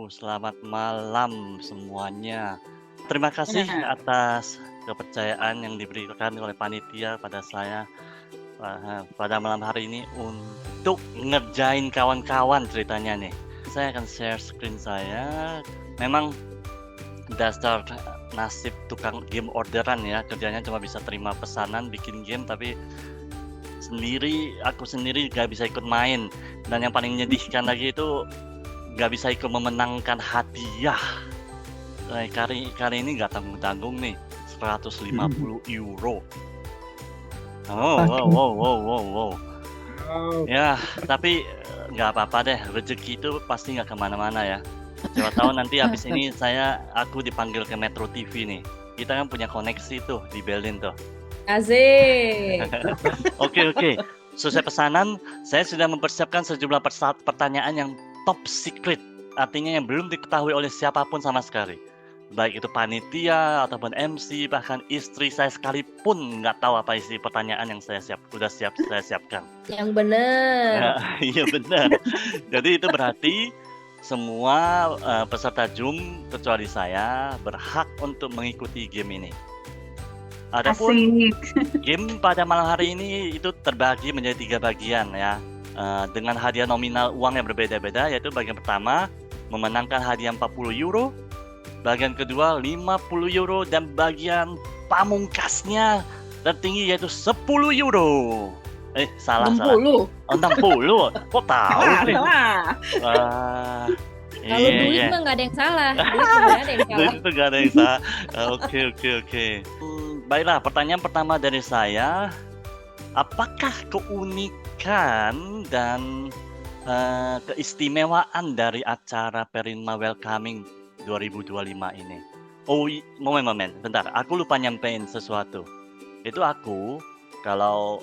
selamat malam semuanya. Terima kasih Nah, atas kepercayaan yang diberikan oleh panitia pada saya pada malam hari ini untuk ngerjain kawan-kawan ceritanya nih. Saya akan share screen saya. Memang dasar nasib tukang game orderan ya, kerjanya cuma bisa terima pesanan, bikin game, tapi aku sendiri nggak bisa ikut main. Dan yang paling menyedihkan lagi itu nggak bisa ikut memenangkan hadiah. Kali ini nggak tanggung-tanggung nih, 150 euro. Oh, wow, wow, wow, wow, wow. Ya, tapi nggak apa-apa deh, rezeki itu pasti nggak kemana-mana ya. Siapa tahu nanti habis ini aku dipanggil ke Metro TV nih. Kita kan punya koneksi tuh di Berlin tuh. asik. Oke. Selesai pesanan, saya sudah mempersiapkan sejumlah pertanyaan yang top secret. Artinya yang belum diketahui oleh siapapun sama sekali. Baik itu panitia, ataupun MC, bahkan istri saya sekalipun nggak tahu apa isi pertanyaan yang saya siapkan. Yang bener. Nah, iya benar. Jadi itu berarti semua peserta Zoom kecuali saya berhak untuk mengikuti game ini. Adapun game pada malam hari ini itu terbagi menjadi 3 bagian ya, dengan hadiah nominal uang yang berbeda-beda, yaitu bagian pertama memenangkan hadiah 40 euro, bagian kedua 50 euro, dan bagian pamungkasnya tertinggi yaitu 10 euro. Salah. 60. Oh, 60. Kok tahu sih? Kalau duit mah nggak ada yang salah. Duit itu nggak ada yang salah. Oke. Baiklah, pertanyaan pertama dari saya, apakah keunikan dan keistimewaan dari acara Perinma Welcoming 2025 ini? Oh, momen, bentar, aku lupa nyampein sesuatu. Itu aku, kalau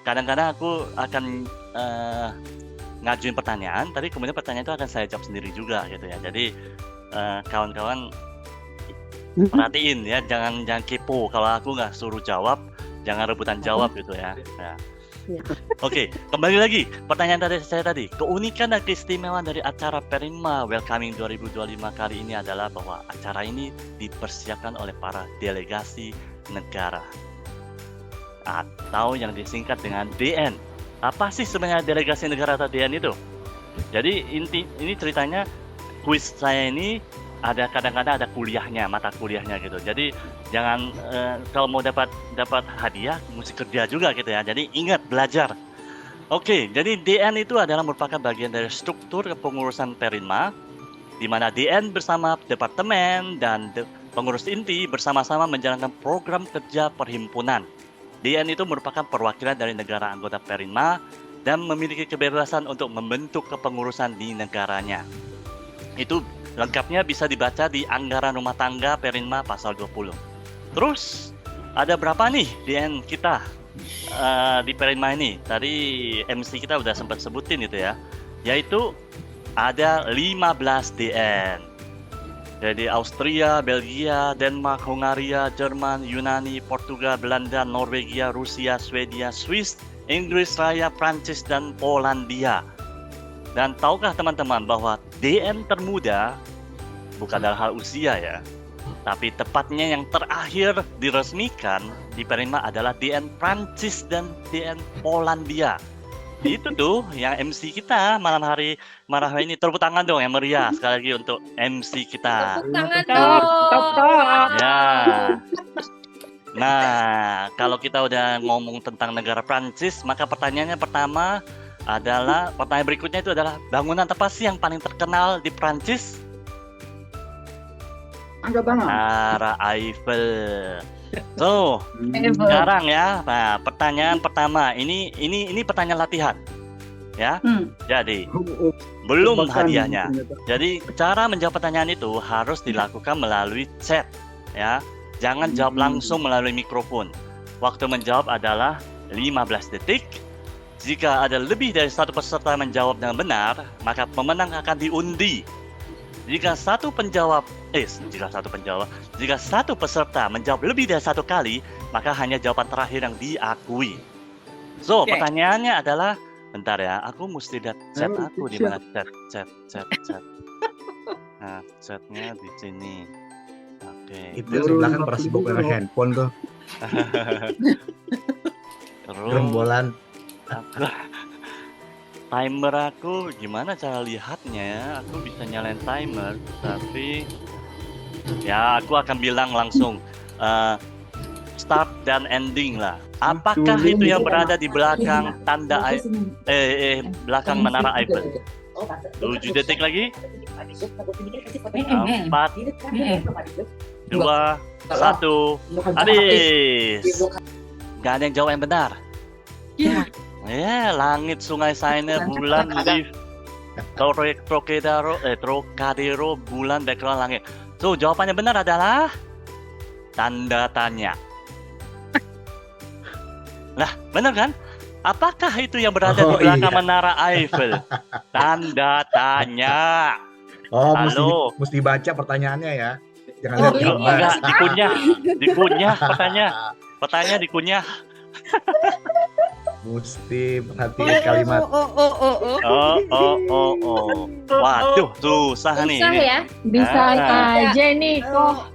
kadang-kadang aku akan ngajuin pertanyaan, tapi kemudian pertanyaan itu akan saya jawab sendiri juga gitu ya. Jadi kawan-kawan perhatiin ya, jangan kepo kalau aku nggak suruh jawab, jangan rebutan jawab gitu ya. Oke, kembali lagi pertanyaan saya tadi. Keunikan dan keistimewaan dari acara Perinma Welcoming 2025 kali ini adalah bahwa acara ini dipersiapkan oleh para delegasi negara atau yang disingkat dengan DN. Apa sih sebenarnya delegasi negara atau DN itu? Jadi ini ceritanya, kuis saya ini kadang-kadang ada kuliahnya, mata kuliahnya gitu. Jadi jangan kalau mau dapat hadiah mesti kerja juga gitu ya. Jadi ingat belajar. Oke, jadi DN itu adalah merupakan bagian dari struktur kepengurusan Perinma, di mana DN bersama departemen dan pengurus inti bersama-sama menjalankan program kerja perhimpunan. DN itu merupakan perwakilan dari negara anggota Perinma dan memiliki kebebasan untuk membentuk kepengurusan di negaranya. Itu lengkapnya bisa dibaca di Anggaran Rumah Tangga Perinma pasal 20. Terus ada berapa nih DN kita di Perinma ini? Tadi MC kita udah sempat sebutin itu ya. Yaitu ada 15 DN. Jadi Austria, Belgia, Denmark, Hungaria, Jerman, Yunani, Portugal, Belanda, Norwegia, Rusia, Swedia, Swiss, Inggris Raya, Prancis, dan Polandia. Dan tahukah teman-teman bahwa DN termuda bukan dalam hal usia ya, tapi tepatnya yang terakhir diresmikan di Perinma adalah DN Prancis dan DN Polandia. Itu tuh yang MC kita malam hari ini. Tepuk tangan dong yang meriah sekali lagi untuk MC kita. Tepuk tangan dong. Ya. Nah, kalau kita udah ngomong tentang negara Prancis, maka pertanyaan berikutnya itu adalah bangunan apa sih yang paling terkenal di Prancis? Menara Eiffel. So, sekarang ya. Nah, pertanyaan pertama ini pertanyaan latihan. Ya. Jadi, belum hadiahnya. Jadi, cara menjawab pertanyaan itu harus dilakukan melalui chat, ya. Jangan jawab langsung melalui mikrofon. Waktu menjawab adalah 15 detik. Jika ada lebih dari satu peserta menjawab dengan benar, maka pemenang akan diundi. Jika satu peserta menjawab lebih dari satu kali, maka hanya jawaban terakhir yang diakui. So, pertanyaannya adalah, bentar ya, aku mesti lihat chat aku di mana chat. Nah, chatnya di sini. Oke. Itu yang sebelah kan pernah sibuk dengan handphone tuh. Terus Gerombolan. aku, timer aku gimana cara lihatnya ya? Aku bisa nyalain timer, tapi ya aku akan bilang langsung start dan ending lah. Apakah itu yang berada di belakang tanda belakang menara Eiffel? 7 detik lagi. 4, 2, 1, habis. Gak ada yang jawab yang benar. Ya, langit, sungai, Seine, bulan, lift, Trocadero, bulan, background, langit. So, jawabannya benar adalah tanda tanya. Lah, benar kan? Apakah itu yang berada di belakang menara Eiffel? Tanda tanya. Oh, Halo. mesti baca pertanyaannya ya. Jangan lihat gambar. Enggak, dikunyah pertanyaan dikunyah. Mesti perhatikan kalimat. Waduh, susah nih. Susah ya. Bisa aja nih kok.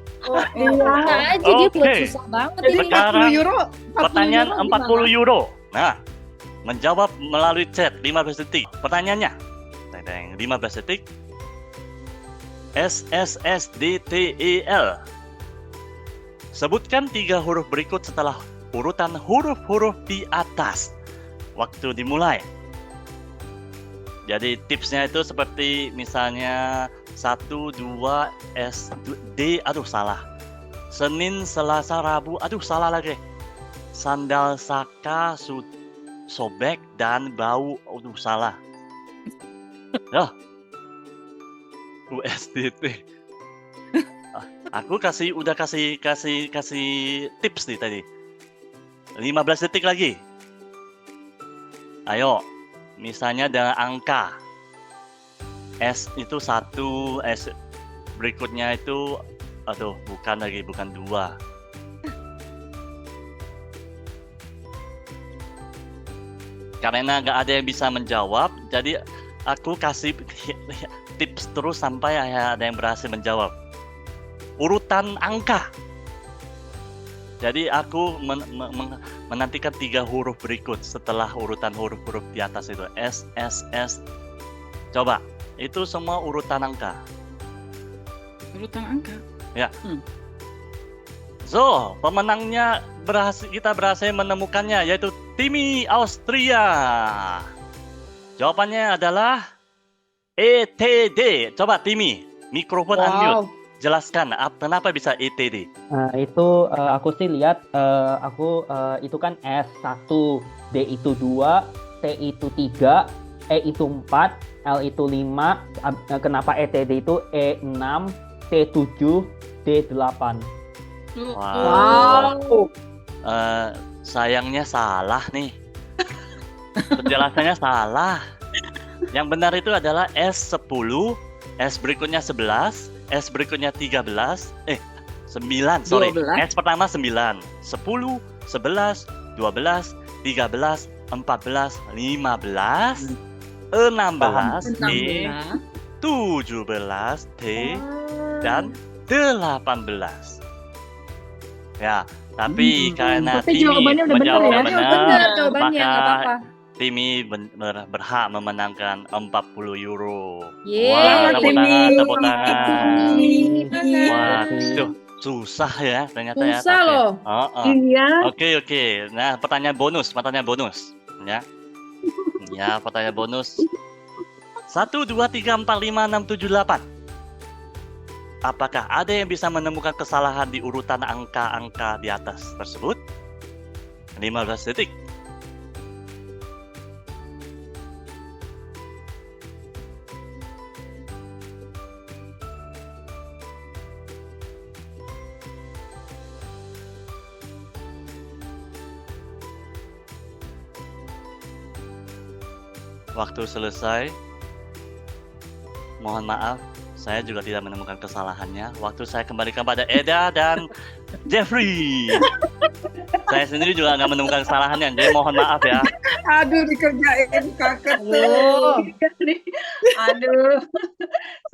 Bisa aja dia buat Oke. susah banget Jadi ini. Sekarang 40 euro. Pertanyaan 40 gimana? euro. Nah, menjawab melalui chat 15 detik. Pertanyaannya, 15 detik. SSSDTEL. Sebutkan 3 huruf berikut setelah urutan huruf-huruf di atas. Waktu dimulai. Jadi tipsnya itu seperti misalnya 1, 2, D, aduh salah. Senin, Selasa, Rabu, aduh salah lagi. Sandal, saka, sobek, dan bau, aduh salah. Loh. USDT. Aku udah kasih tips nih tadi. 15 detik lagi. Ayo, misalnya dengan angka S itu 1, S berikutnya itu, aduh bukan 2. Karena nggak ada yang bisa menjawab, jadi aku kasih tips terus sampai ada yang berhasil menjawab. Urutan angka. Jadi aku menantikan 3 huruf berikut setelah urutan huruf-huruf di atas itu. S, S, S. Coba, itu semua urutan angka. Urutan angka. Ya. So, pemenangnya kita berhasil menemukannya, yaitu Timmy Austria. Jawabannya adalah ETD. Coba Timmy, mikrofon unmute. Jelaskan kenapa bisa ETD. Itu aku sih lihat itu kan S1, D itu 2, T itu 3, E itu 4, L itu 5. Kenapa ETD itu E6, T7, D8. Wow. Sayangnya salah nih. Penjelasannya salah. Yang benar itu adalah S10, S berikutnya 11, S berikutnya 13, 9, sorry. 12. S pertama 9, 10, 11, 12, 13, 14, 15, 16, T, 17, T, dan 18. Ya, tapi karena Tapi Timmy jawabannya udah benar menjawabnya ya? Benar jawabannya, nggak maka apa-apa. Timmy berhak memenangkan 40 euro. Yeay. Wah, tepuk tangan, Timmy. tepuk tangan. Timmy. Waduh, susah ya ternyata ya. Susah tapi- loh. Iya. Oke. Nah, pertanyaan bonus. Ya. Ya, pertanyaan bonus. 1, 2, 3, 4, 5, 6, 7, 8. Apakah ada yang bisa menemukan kesalahan di urutan angka-angka di atas tersebut? 15 detik. Waktu selesai. Mohon maaf, saya juga tidak menemukan kesalahannya. Waktu saya kembalikan pada Eda dan Jeffrey. Saya sendiri juga nggak menemukan kesalahannya, jadi mohon maaf ya. Aduh, dikerjain kakak Aduh. tuh. Aduh,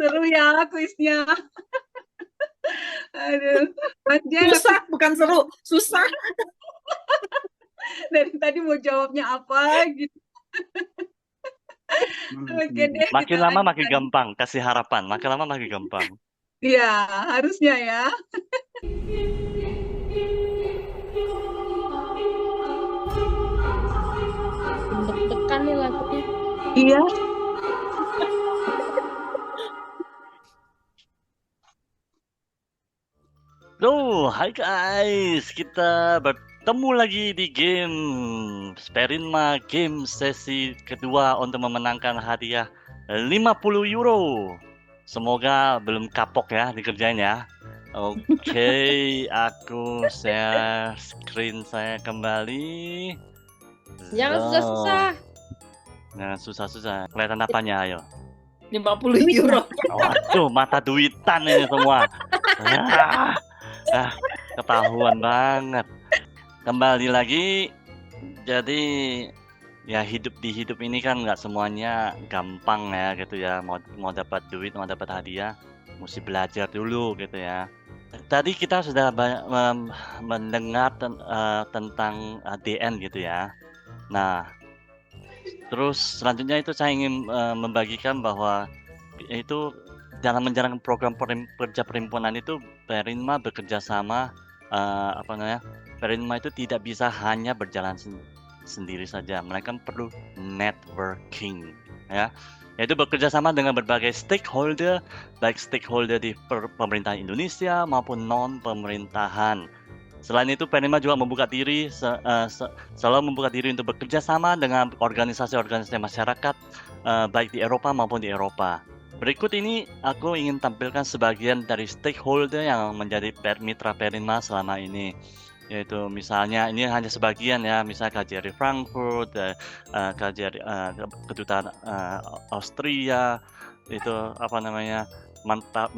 seru ya kuisnya. Aduh, Mas Jen, Susah, bukan seru. Susah. dari tadi mau jawabnya apa gitu. Oke deh, Makin kita lama lanjut makin lagi. gampang, kasih harapan. Makin lama makin gampang. Iya, harusnya ya. Deg-degan nih lagunya. Iya. Hai guys, kita bertemu lagi di game Sperinma game sesi kedua untuk memenangkan hadiah 50 euro. Semoga belum kapok ya dikerjain ya. Oke, aku share screen saya kembali. Jangan So, susah-susah. Jangan susah-susah. Kelihatan apanya, ayo. 50 euro. Waduh, mata duitan ini semua. Ketahuan banget. Kembali lagi. Jadi ya di hidup ini kan nggak semuanya gampang ya gitu ya. Mau dapat duit, mau dapat hadiah, mesti belajar dulu gitu ya. Tadi kita sudah mendengar tentang DN gitu ya. Nah, terus selanjutnya itu saya ingin membagikan bahwa itu dalam menjalankan program kerja perhimpunan itu Perinma bekerja sama Perinma itu tidak bisa hanya berjalan sendiri saja, mereka perlu networking ya, yaitu bekerja sama dengan berbagai stakeholder, baik stakeholder di pemerintahan Indonesia maupun non pemerintahan. Selain itu, Perinma juga selalu membuka diri untuk bekerja sama dengan organisasi-organisasi masyarakat baik di Eropa maupun di Eropa. Berikut ini aku ingin tampilkan sebagian dari stakeholder yang menjadi mitra Perinma selama ini. Yaitu misalnya, ini hanya sebagian ya, misalnya KJRI Frankfurt, KJRI Kedutaan Austria, itu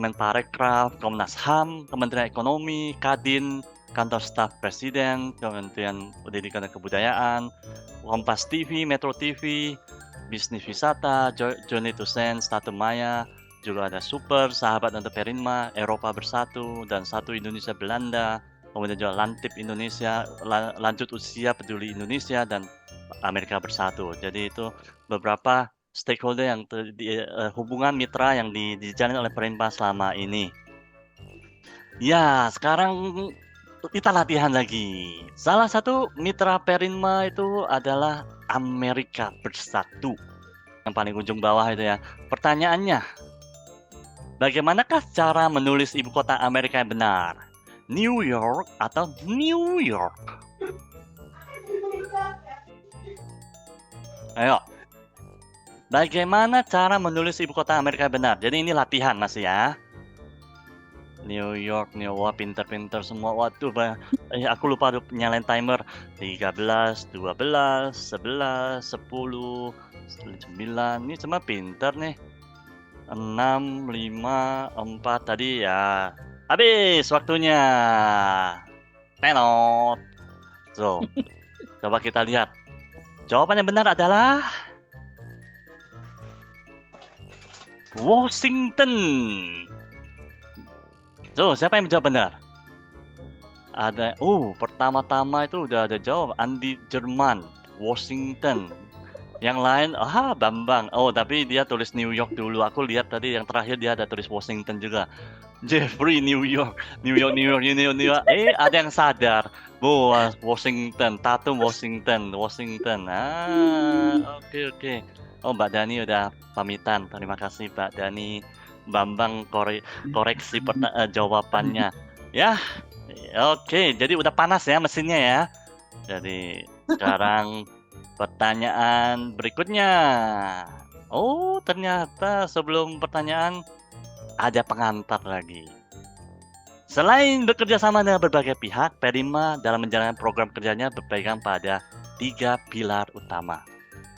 Menparekraf, Komnas HAM, Kementerian Ekonomi, Kadin, Kantor Staf Presiden, Kementerian Pendidikan dan Kebudayaan, Kompas TV, Metro TV, Bisnis Wisata, Journey to Sense, Statu Maya, juga ada Super, Sahabat untuk Perinma, Eropa Bersatu, dan Satu Indonesia Belanda, kemudian juga Lantip Indonesia, Lanjut Usia Peduli Indonesia, dan Amerika Bersatu. Jadi itu beberapa stakeholder yang hubungan mitra yang dijalin oleh Perinma selama ini. Ya, sekarang kita latihan lagi. Salah satu mitra Perinma itu adalah Amerika Bersatu. Yang paling ujung bawah itu ya. Pertanyaannya, bagaimanakah cara menulis ibu kota Amerika yang benar? New York atau New York? Ayo. Bagaimana cara menulis ibu kota Amerika yang benar? Jadi ini latihan masih ya. New York, wah pinter-pinter semua. Waduh, aku lupa nyalain timer. 13, 12, 11, 10, 9. Ini cuma pinter nih. 6, 5, 4 tadi ya. Habis waktunya. Tenot. So, coba kita lihat. Jawaban yang benar adalah Washington. So, siapa yang menjawab benar? Ada, pertama-tama itu udah ada jawab, Andi Jerman, Washington. Yang lain, Bambang. Tapi dia tulis New York dulu. Aku lihat tadi yang terakhir dia ada tulis Washington juga. Jeffrey, New York. Ada yang sadar. Washington, Tatum, Washington. Oke. Mbak Dani udah pamitan. Terima kasih Mbak Dani. Bambang koreksi jawabannya. Ya, oke. Jadi udah panas ya mesinnya ya. Jadi sekarang pertanyaan berikutnya. Ternyata sebelum pertanyaan ada pengantar lagi. Selain bekerja sama dengan berbagai pihak, Perinma dalam menjalankan program kerjanya berpegang pada 3 pilar utama,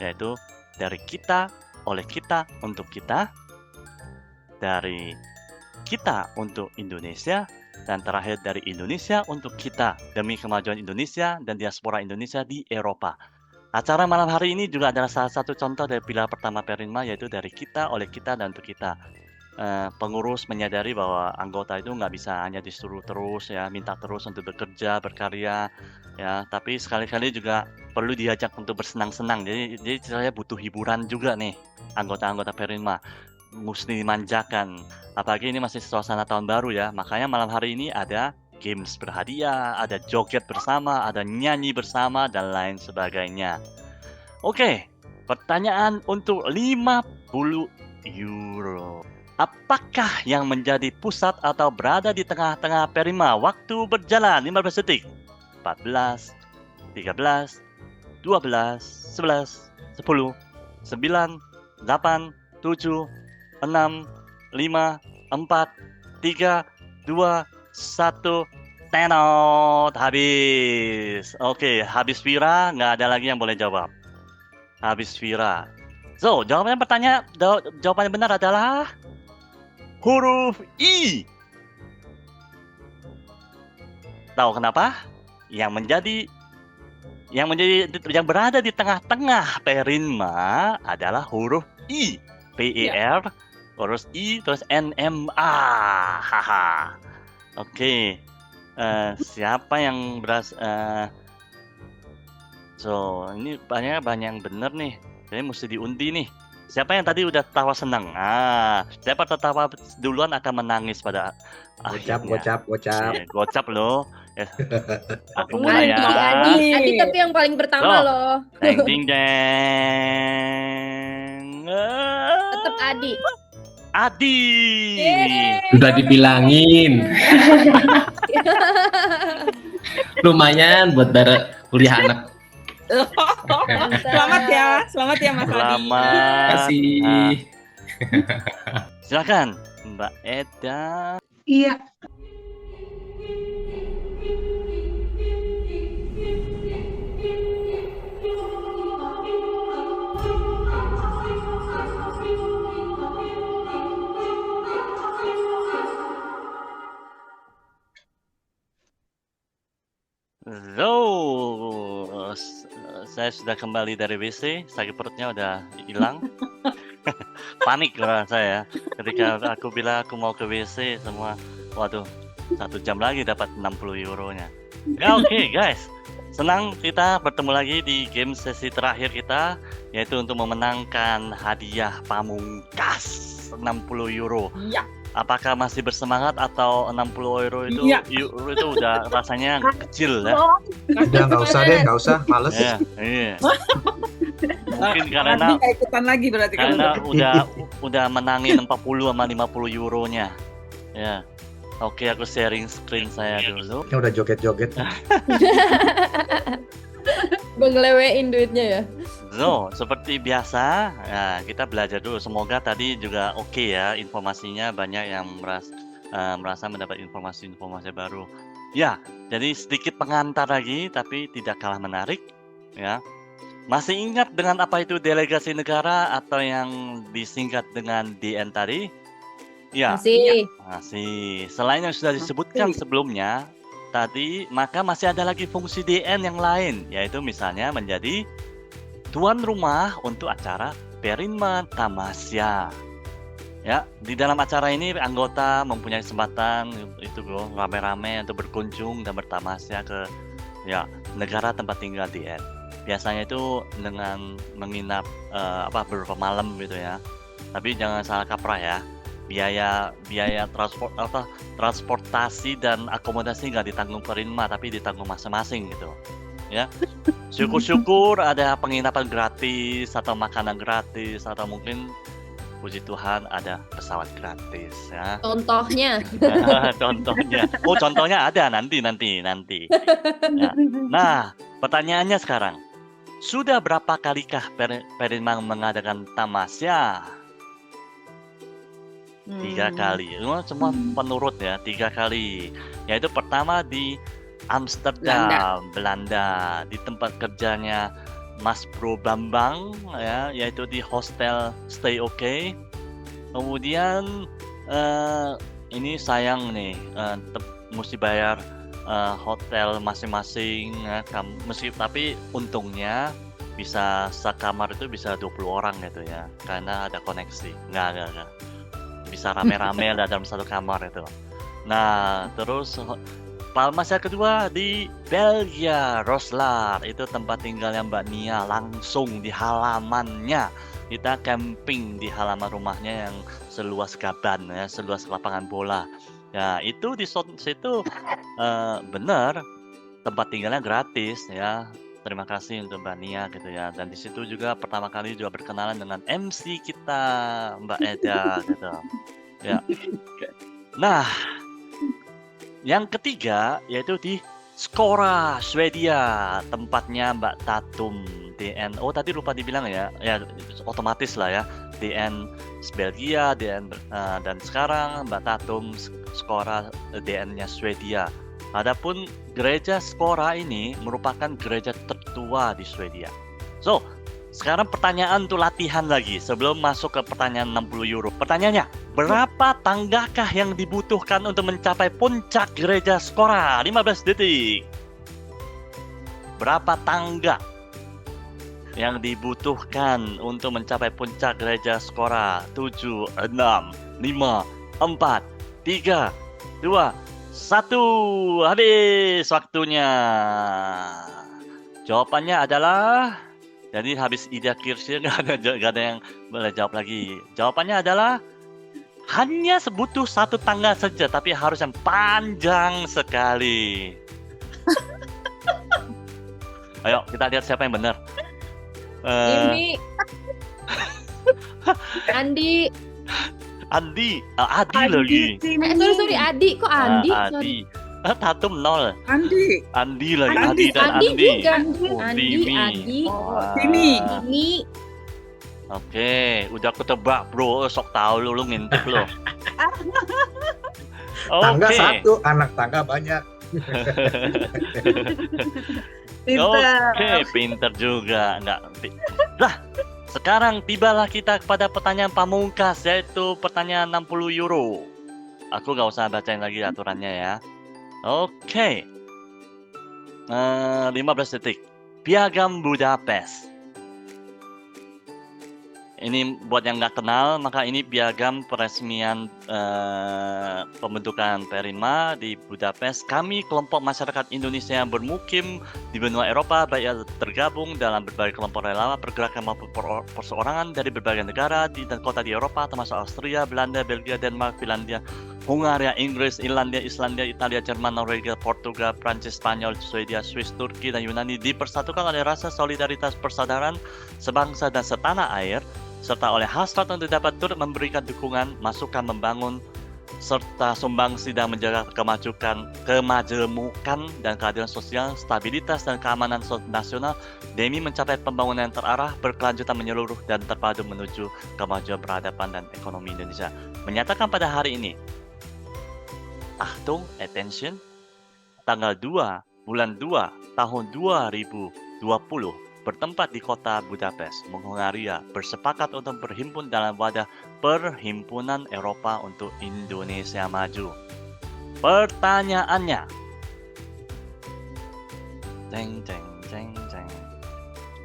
yaitu dari kita, oleh kita, untuk kita, dari kita untuk Indonesia, dan terakhir dari Indonesia untuk kita, demi kemajuan Indonesia dan diaspora Indonesia di Eropa. Acara malam hari ini juga adalah salah satu contoh dari pilar pertama Perinma, yaitu dari kita, oleh kita, dan untuk kita. Pengurus menyadari bahwa anggota itu nggak bisa hanya disuruh terus ya, minta terus untuk bekerja, berkarya, ya. Tapi sekali-kali juga perlu diajak untuk bersenang-senang. Jadi saya butuh hiburan juga nih, anggota-anggota Perinma. Mesti dimanjakan. Apalagi ini masih suasana tahun baru ya. Makanya malam hari ini ada games berhadiah, ada joget bersama, ada nyanyi bersama, dan lain sebagainya. Oke, pertanyaan untuk 50 euro. Apakah yang menjadi pusat atau berada di tengah-tengah Perinma? Waktu berjalan 15 detik. 14, 13, 12, 11, 10, 9, 8, 7, 6, 5, 4, 3, 2, 1, tenot, habis. Oke, habis Vira, nggak ada lagi yang boleh jawab. Habis Vira. So, jawabannya jawaban yang benar adalah huruf I. Tahu kenapa? Yang berada di tengah-tengah Perinma adalah huruf I. P-E-R, terus I, terus N-M-A. Haha. Oke. Siapa yang so, ini banyak yang bener nih. Jadi mesti diundi nih. Siapa yang tadi udah tawa senang? Siapa tertawa duluan akan menangis pada akhirnya. Gocap. Gocap loh. Aku mulai ya. Adi tapi yang paling pertama loh. Deng ding deng. Tetap Adi. Adi. Sudah dibilangin. Lumayan buat kuliah anak. Selamat ya Mas Adi. Selamat. Terima kasih. Silakan Mbak Eda. Iya. So, saya sudah kembali dari WC, sakit perutnya udah hilang. Panik saya ketika aku bilang aku mau ke WC semua. Waduh, 1 jam lagi dapat 60 euronya. Ya oke, guys, senang kita bertemu lagi di game sesi terakhir kita, yaitu untuk memenangkan hadiah pamungkas 60 euro. Iya. Apakah masih bersemangat atau 60 euro itu Iya. euro itu udah rasanya kecil ya? Udah nggak usah, males. Iya. Mungkin Adi karena nggak ikutan lagi berarti karena kalau udah menangin 40 sama 50 euronya. Ya. Oke, aku sharing screen saya dulu. Ini udah joget-joget. Gue ngelewein duitnya ya. So, seperti biasa, ya, kita belajar dulu. Semoga tadi juga oke ya, informasinya banyak yang merasa mendapat informasi-informasi baru. Ya, jadi sedikit pengantar lagi, tapi tidak kalah menarik. Ya, masih ingat dengan apa itu delegasi negara atau yang disingkat dengan DN tadi? Ya, masih. Selain yang sudah disebutkan sebelumnya tadi, maka masih ada lagi fungsi DN yang lain, yaitu misalnya menjadi tuan rumah untuk acara Perinma Tamasya. Ya, di dalam acara ini anggota mempunyai kesempatan itu loh rame-rame untuk berkunjung dan bertamasya ke negara tempat tinggal DN. Biasanya itu dengan menginap beberapa malam gitu ya. Tapi jangan salah kaprah ya. Biaya transportasi dan akomodasi nggak ditanggung Perinma, tapi ditanggung masing-masing gitu. Ya, syukur-syukur ada penginapan gratis atau makanan gratis atau mungkin puji Tuhan ada pesawat gratis ya. Contohnya. Contohnya ada nanti. Ya. Nah, pertanyaannya sekarang, sudah berapa kalikah Perinma mengadakan tamasya? 3 kali. Semua penurut ya, 3 kali. Yaitu pertama di Amsterdam, Belanda, di tempat kerjanya Mas Bro Bambang ya, yaitu di hostel Stay OK. Kemudian ini sayang nih, mesti bayar hotel masing-masing ya, tapi untungnya bisa sekamar itu bisa 20 orang gitu ya, karena ada koneksi. Nggak. Bisa rame-rame ada dalam satu kamar itu. Nah, terus Palmas yang kedua di Belgia, Roslar. Itu tempat tinggalnya Mbak Nia, langsung di halamannya. Kita camping di halaman rumahnya yang seluas gaban ya, seluas lapangan bola. Ya, itu di situ benar tempat tinggalnya gratis ya. Terima kasih untuk Mbak Nia gitu ya. Dan di situ juga pertama kali juga berkenalan dengan MC kita, Mbak Eda gitu. Ya. Nah, yang ketiga yaitu di Skora, Swedia, tempatnya Mbak Tatum DN. Oh, tadi lupa dibilang ya. Ya otomatis lah ya. DN Belgia, DN dan sekarang Mbak Tatum Skora DN-nya Swedia. Adapun gereja Skora ini merupakan gereja tertua di Swedia. So, sekarang pertanyaan untuk latihan lagi sebelum masuk ke pertanyaan 60 euro. Pertanyaannya, berapa tanggakah yang dibutuhkan untuk mencapai puncak gereja Skora? 15 detik. Berapa tangga yang dibutuhkan untuk mencapai puncak gereja Skora? 7, 6, 5, 4, 3, 2, 1, habis waktunya. Jawabannya adalah, jadi habis Ida Kirsi nggak ada yang boleh jawab lagi. Jawabannya adalah hanya butuh satu tangga saja, tapi harus yang panjang sekali. Ayo kita lihat siapa yang benar. Ini Andi. Adi lagi. Sorry Adi, kok Andi? Adi. Tatum 0. Andi lagi. Andi Dan Andi Andi. juga. Oh, Andi. Timi. Ini Oke, udah ketebak bro, sok tahu lu ngintip lo. Tangga Oke. satu, anak tangga banyak. Oke, pinter juga. Nah, sekarang tibalah kita kepada pertanyaan pamungkas, yaitu pertanyaan 60 euro. Aku nggak usah bacain lagi aturannya ya. Oke. 15 detik. Piagam Budapest. Ini buat yang nggak kenal, maka ini piagam peresmian pembentukan Perima di Budapest. Kami kelompok masyarakat Indonesia yang bermukim di benua Eropa, baik yang tergabung dalam berbagai kelompok relawan, pergerakan maupun perseorangan dari berbagai negara dan kota di Eropa, termasuk Austria, Belanda, Belgia, Denmark, Finlandia, Hungaria, Inggris, Irlandia, Islandia, Italia, Jerman, Norwegia, Portugal, Prancis, Spanyol, Swedia, Swiss, Turki, dan Yunani dipersatukan oleh rasa solidaritas persaudaraan sebangsa dan setanah air, serta oleh hasrat untuk dapat turut memberikan dukungan, masukan membangun, serta sumbangsi dan menjaga kemajemukan dan keadilan sosial, stabilitas dan keamanan nasional demi mencapai pembangunan yang terarah, berkelanjutan menyeluruh dan terpadu menuju kemajuan peradaban dan ekonomi Indonesia. Menyatakan pada hari ini, Achtung, attention, tanggal 2 bulan 2 tahun 2020 bertempat di kota Budapest, Hungaria, bersepakat untuk berhimpun dalam wadah Perhimpunan Eropa untuk Indonesia Maju. Pertanyaannya,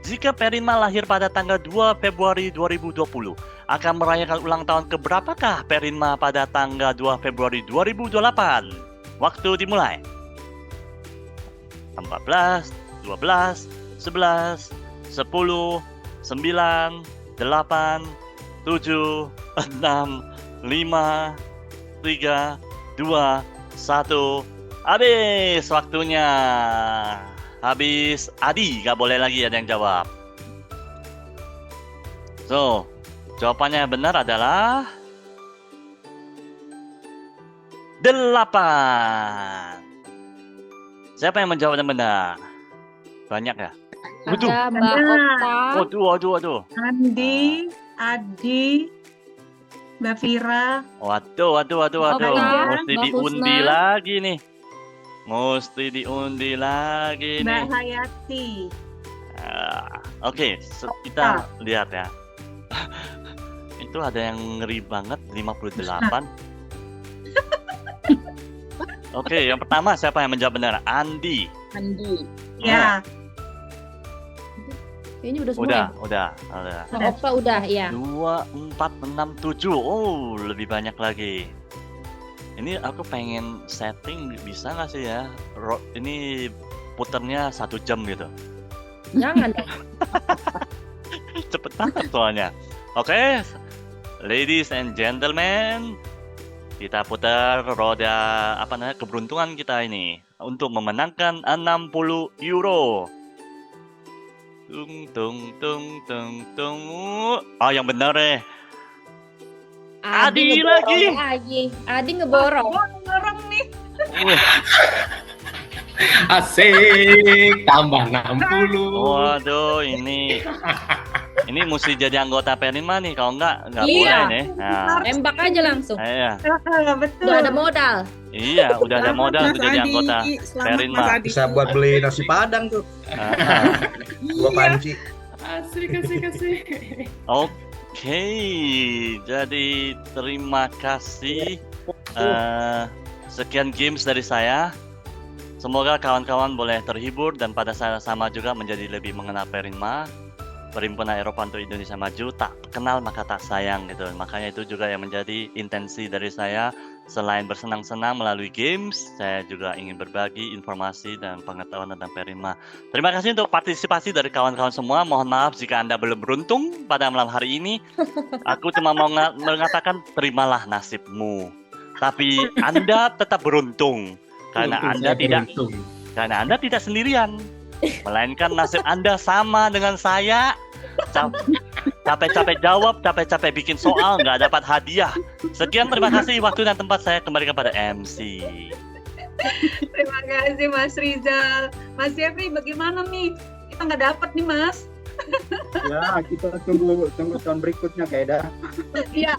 jika Perima lahir pada tanggal 2 Februari 2020, akan merayakan ulang tahun keberapakah Perima pada tanggal 2 Februari 2028? Waktu dimulai. 14, 12, 11, 10, 9, 8, 7, 6, 5, 3, 2, 1. Habis waktunya. Habis. Adi, gak boleh lagi ada yang jawab. So, jawabannya yang benar adalah 8. Siapa yang menjawab yang benar? Banyak ya? Waduh. ada Mbak Okta. Waduh. Andi, Adi, Mbak Vira. Waduh. Okta, Mesti Mbak diundi Husna. lagi nih. Mesti diundi lagi nih. Mbak Hayati. Oke, kita lihat ya. Itu ada yang ngeri banget, 58. Oke, yang pertama siapa yang menjawab benar? Andi. Ya, Kayaknya udah semua. Udah. Oh, Oppa udah, ya. 2, 4, 6, 7. Oh, lebih banyak lagi. Ini aku pengen setting, bisa nggak sih ya? Ini puternya 1 jam gitu. Jangan dong. Cepet banget soalnya. Oke, ladies and gentlemen, kita putar roda keberuntungan kita ini untuk memenangkan 60 euro. Tung. Oh, yang benar deh. Adi ngeborong lagi. Adi ngeborong. Orang nih. Wih, Asik, tambah 60. waduh, ini mesti jadi anggota Perinma nih, kalau nggak Iya. boleh nih. Nah, Tembak aja langsung. iya, Betul. Udah ada modal. iya, udah ada modal Mas untuk jadi Adi. anggota Selamat Perinma. Mas Adi. Bisa buat beli nasi padang tuh. Dua panci. Asik. Oke, jadi terima kasih. Sekian games dari saya. Semoga kawan-kawan boleh terhibur dan pada saat sama juga menjadi lebih mengenal Perinma, Perhimpunan Eropa untuk Indonesia Maju. Tak kenal maka tak sayang gitu. Makanya itu juga yang menjadi intensi dari saya. Selain bersenang-senang melalui games, saya juga ingin berbagi informasi dan pengetahuan tentang Perinma. Terima kasih untuk partisipasi dari kawan-kawan semua. Mohon maaf jika Anda belum beruntung pada malam hari ini. Aku cuma mau mengatakan terimalah nasibmu. Tapi Anda tetap beruntung karena Anda tidak sendirian. Melainkan nasib Anda sama dengan saya. Capek-capek jawab, capek-capek bikin soal, nggak dapat hadiah. Sekian, terima kasih. Waktu dan tempat saya kembalikan pada MC. Terima kasih Mas Rizal. Mas Jeffrey, bagaimana nih? Kita nggak dapat nih Mas. Ya, kita tunggu tahun berikutnya, Kaida. Iya.